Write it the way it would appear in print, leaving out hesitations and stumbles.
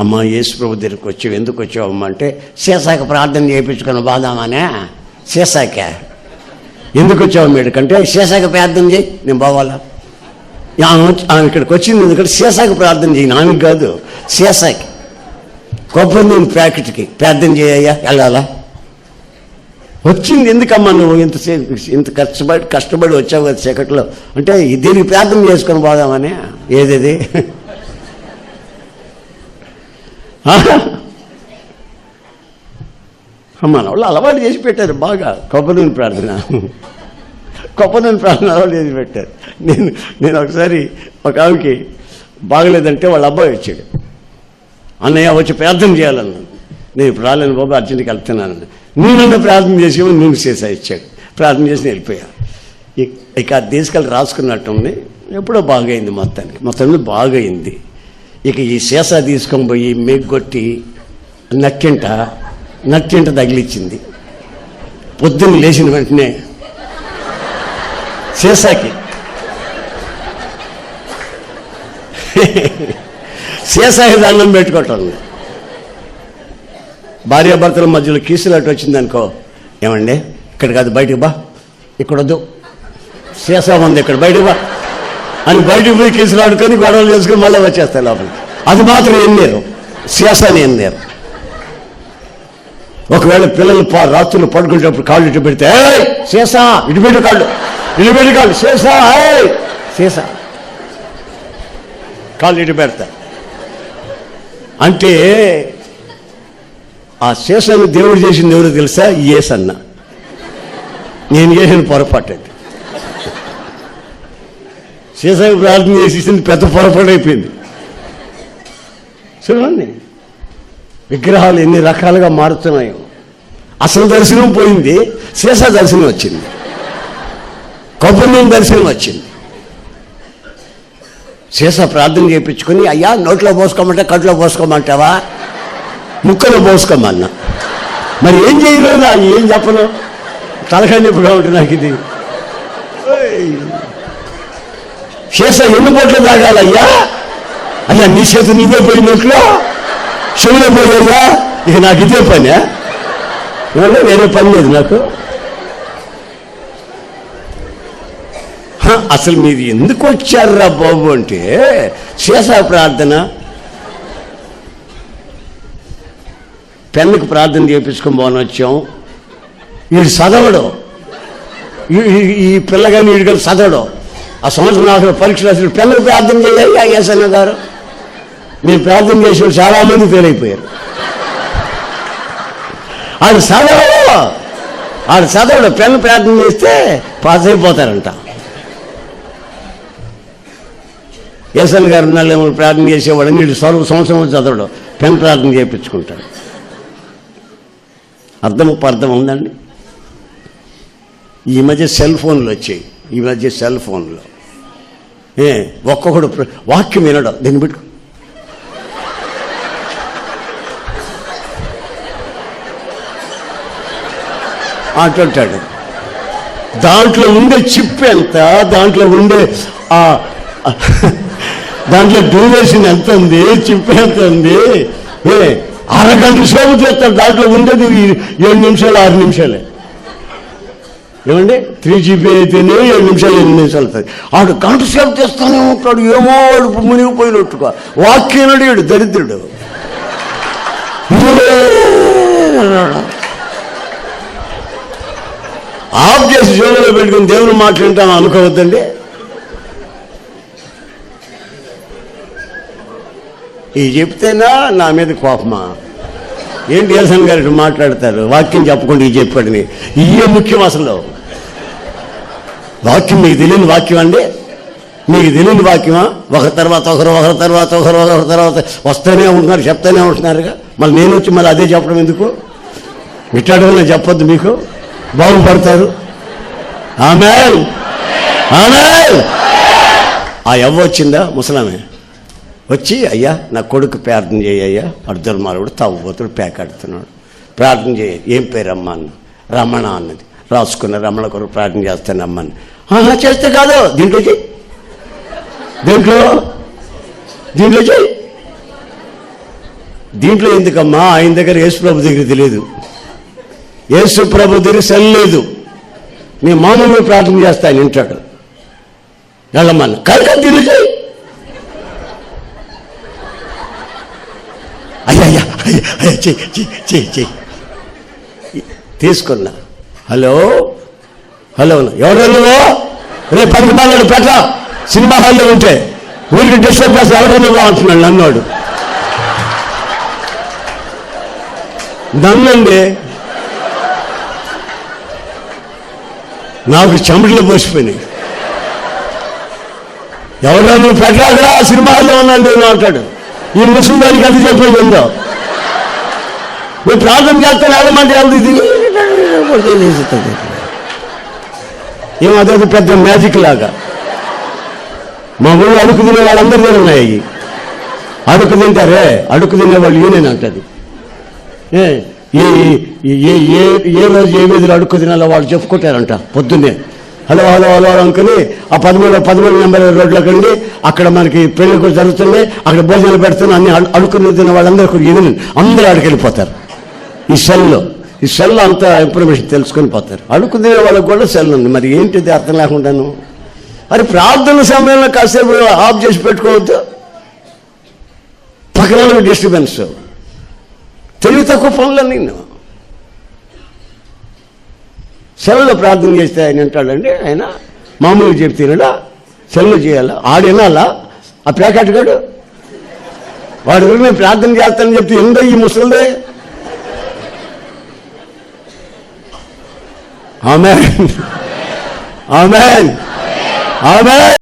అమ్మ యేసు ప్రభు దగ్గరికి వచ్చావు, ఎందుకు వచ్చావమ్మ అంటే సీసాకి ప్రార్థన చేయించుకుని బాదామనే. సీసాకే ఎందుకు వచ్చావు మీడికంటే సీసాకి ప్రార్థన చేయి, నేను పోవాలా. ఆమె ఇక్కడికి వచ్చింది ఎందుకంటే సీసాకి ప్రార్థన చేయి, ఆమెకు కాదు సీసాకి కొబ్బరి నూనె ప్యాకెట్కి ప్రార్థన చేయయ్యా వెళ్ళాలా. వచ్చింది ఎందుకమ్మా నువ్వు ఇంత కష్టపడి వచ్చావు కదా చీకట్లో అంటే దీనికి ప్రార్థన చేసుకొని పోదామని. ఏదేది మన వాళ్ళు అలవాటు చేసి పెట్టారు బాగా కొబ్బరి నూనె ప్రార్థన అలవాటు చేసి పెట్టారు. నేను ఒకసారి ఒక ఆమెకి బాగలేదంటే వాళ్ళ అబ్బాయి వచ్చాడు, అన్నయ్య వచ్చి ప్రార్థన చేయాలన్నాను. నేను ఇప్పుడు రాలేను బాబు, అర్జెంట్కి వెళ్తున్నాను. నేనంటే ప్రార్థన చేసేమో నూనె సీసా ఇచ్చాడు, ప్రార్థన చేసి వెళ్ళిపోయా. ఇక తీసుకెళ్ళి రాసుకున్నట్టుంది, ఎప్పుడో బాగైంది, మొత్తం బాగైంది. ఇక ఈ సీసా తీసుకొని పోయి మేగ్గొట్టి నక్కింట తగిలిచ్చింది. పొద్దున్న లేచిన వెంటనే సీసాకి దండం పెట్టుకోవటం. భార్యాభర్తల మధ్యలో కీసులాట వచ్చిందనుకో, ఏమండి ఇక్కడ కాదు బయటికి బా, ఇక్కడ వద్దు, సీసా ఉంది ఇక్కడ బయటికి బా అని బయటికి పోయి కీసులాడుకొని గొడవలు చేసుకుని మళ్ళీ వచ్చేస్తాయి లోపలికి. అది మాత్రం ఏం లేరు, సీసాని ఏం లేరు. ఒకవేళ పిల్లలు రాత్రులు పడుకునేటప్పుడు కాళ్ళు ఇటు పెడితే సీసా ఇటు పెట్టి కాళ్ళు సీసా కాళ్ళు ఇటు పెడతా అంటే ఆ సీసాను దేవుడు చేసింది ఎవరు తెలుసా? యేసన్న. నేను చేసిన పొరపాటు అది. సీసాకు ప్రార్థన చేసేసింది పెద్ద పొరపాటు అయిపోయింది. చూడండి విగ్రహాలు ఎన్ని రకాలుగా మారుతున్నాయో. అసలు దర్శనం పోయింది, సీసా దర్శనం వచ్చింది, కొబ్బరి నూనె దర్శనం వచ్చింది. సీసా ప్రార్థన చేయించుకొని అయ్యా నోట్లో పోసుకోమంటే కట్లో పోసుకోమంటావా, ముక్కలో పోసుకోమన్నా. మరి ఏం చేయలేదు, ఏం చెప్పను, తలకాయ నొప్పిగా ఉంటుంది నాకు ఇది. సీసా ఎన్ని పొట్లు తాగాలయ్యా, అయ్యా నీ చేతి నీవే పోయి నోట్లో చెవులో పోలేదా, ఇక నాకు ఇదే పని, వేరే పని లేదు నాకు. అసలు మీరు ఎందుకు వచ్చారా బాబు అంటే సీసా ప్రార్థన. పెన్నుకు ప్రార్థన చేయించుకొని పోని వచ్చాం. వీడు చదవడు, ఈ పిల్లగాని వీడు కానీ చదవడు. ఆ సంవత్సరం నాకు పరీక్ష రాసిన పెన్నుకు ప్రార్థన చేయాలి యేసన్న గారు. మీరు ప్రార్థన చేసిన చాలామంది ఫెయిల్ అయిపోయారు. ఆడు చదవడు పెన్ను ప్రార్థన చేస్తే పాస్ అయిపోతారంట. యేసన్న గారు ఉన్నాళ్ళేమో ప్రార్థన చేసేవాడు, వీడు సంవత్సరం చదవడు, పెన్ ప్రార్థన చేయించుకుంటాడు. అర్థం ఉందండి. ఈ మధ్య సెల్ ఫోన్లు వచ్చాయి, ఒక్కొక్కడు వాక్యం వినడం, దీన్ని పెట్టుకో అంటుంటాడు. దాంట్లో ఉండే చిప్ ఎంత, దాంట్లో డ్యూరేషన్ ఎంత ఉంది, చిప్ ఎంత ఉంది, అరగంట సేపు చేస్తాడు. దాంట్లో ఉండేది 7 నిమిషాలు 6 నిమిషాలే. ఏమండి 3GB అయితేనే 7 నిమిషాలు 8 నిమిషాలు అవుతుంది. ఆడు గంట సేపు చేస్తానే ఉంటాడు, ఏమో వాడు మునిగిపోయినట్టుగా. వాక్యం అడిగాడు దరిద్రుడు. ఆఫ్ చేసి జోలులో పెట్టుకుని దేవుని మాట్లాడతాను అనుకోవద్దండి. ఇది చెప్తేనా నా మీద కోపమా ఏంటి? యేసన్న గారు ఇటు మాట్లాడతారు, వాక్యం చెప్పకుండా ఇది చెప్పాడని. ఇవే ముఖ్యం. అసలు వాక్యం మీకు తెలియని వాక్యం అండి, మీకు తెలియని వాక్యమా? ఒకరి తర్వాత ఒకరు వస్తూనే ఉంటున్నారు, చెప్తూనే ఉంటున్నారుగా. మళ్ళీ నేను వచ్చి మళ్ళీ అదే చెప్పడం ఎందుకు? ఇట్లాంటివన్నీ చెప్పొద్దు, మీకు బాగుపడతారు. ఆమేన్. ఆ యవ్వ వచ్చిందా, ముసలామే వచ్చి అయ్యా నా కొడుకు ప్రార్థన చేయ్యా, అర్ధర్మాలుడు తాగుబోతుడు పేకాడుతున్నాడు, ప్రార్థన చేయ. ఏం పేరమ్మా అన్న? రమణ అన్నది. రాసుకున్న రమణ కొరకు ప్రార్థన చేస్తాను అమ్మని. చేస్తే కాదు, దీంట్లో చెయ్యి, దీంట్లో చెయ్యి. దీంట్లో ఎందుకమ్మా, ఆయన దగ్గర యేసు ప్రభు దగ్గర తెలియదు, యేసు ప్రభు దగ్గర సెల్ లేదు. నేను మామూలుగా ప్రార్థన చేస్తా, ఆయన వింటాడు. వెళ్ళమన్నా కనుక తిరిగి అయ్యా చెయ్యి తీసుకున్నా. హలో హలో, ఎవరు నువ్వు? రేపు 10 రూపాయలు పెట్ట సినిమా హాల్లో ఉంటే ఊరికి డిస్టర్బ్ చేస్తే ఎవరు నువ్వు అంటున్నాడు నన్నోడు. నన్నండి నాకు చెమటలు పోసిపోయినాయి. ఎవరో నువ్వు పెట్టాకరా సినిమా హాల్లో ఉన్నాడు అంటాడు. ఈ ముస్లిం దానికి అది చెప్పేది ఉందో, నువ్వు ప్రార్థన చేస్తాను వెళ్ళమంటే వెళ్తుంది. ఏమది పెద్ద మ్యాజిక్ లాగా. మా ఊళ్ళో అడుగు తినే వాళ్ళందరి దగ్గర ఉన్నాయి. అడుగు తింటారే, అడుగు తినేవాళ్ళు ఈయనంటది. ఏ రోజు ఏ వీధిలో అడుక్కు తినాలో వాళ్ళు చెప్పుకుంటారంట పొద్దున్నే. హలో హలో హలో అనుకుని ఆ 13 నెంబర్ రోడ్లోకి వెళ్ళి అక్కడ మనకి పెళ్లి కూడా జరుగుతుంది, అక్కడ భోజనాలు పెడుతున్నా అన్ని అడుక్కుని తిన్న వాళ్ళందరూ ఈయన అందరూ అడిగి వెళ్ళిపోతారు. ఈ సెల్లో అంత ఇన్ఫర్మేషన్ తెలుసుకొని పోతారు. అడుక్కు తినే వాళ్ళకి కూడా సెల్ ఉంది. మరి ఏంటిది అర్థం లేకుండాను? మరి ప్రార్థన సమయంలో కాసేపు ఆఫ్ చేసి పెట్టుకోవద్దు. పక్కన డిస్టర్బెన్స్, తెలివి తక్కువ పనులన్నీ. సెల్లో ప్రార్థన చేస్తే ఆయన వింటాడండి. ఆయన మామూలుగా చెప్తున్నాడా? సెల్లో చేయాలా? ఆడినాలా? ఆ ప్యాకెట్ గాడు వాడి గురించి నేను ప్రార్థన చేస్తానని చెప్తే ఎందో ఈ ముసలిదే. ఆమేన్ ఆమేన్ ఆమేన్.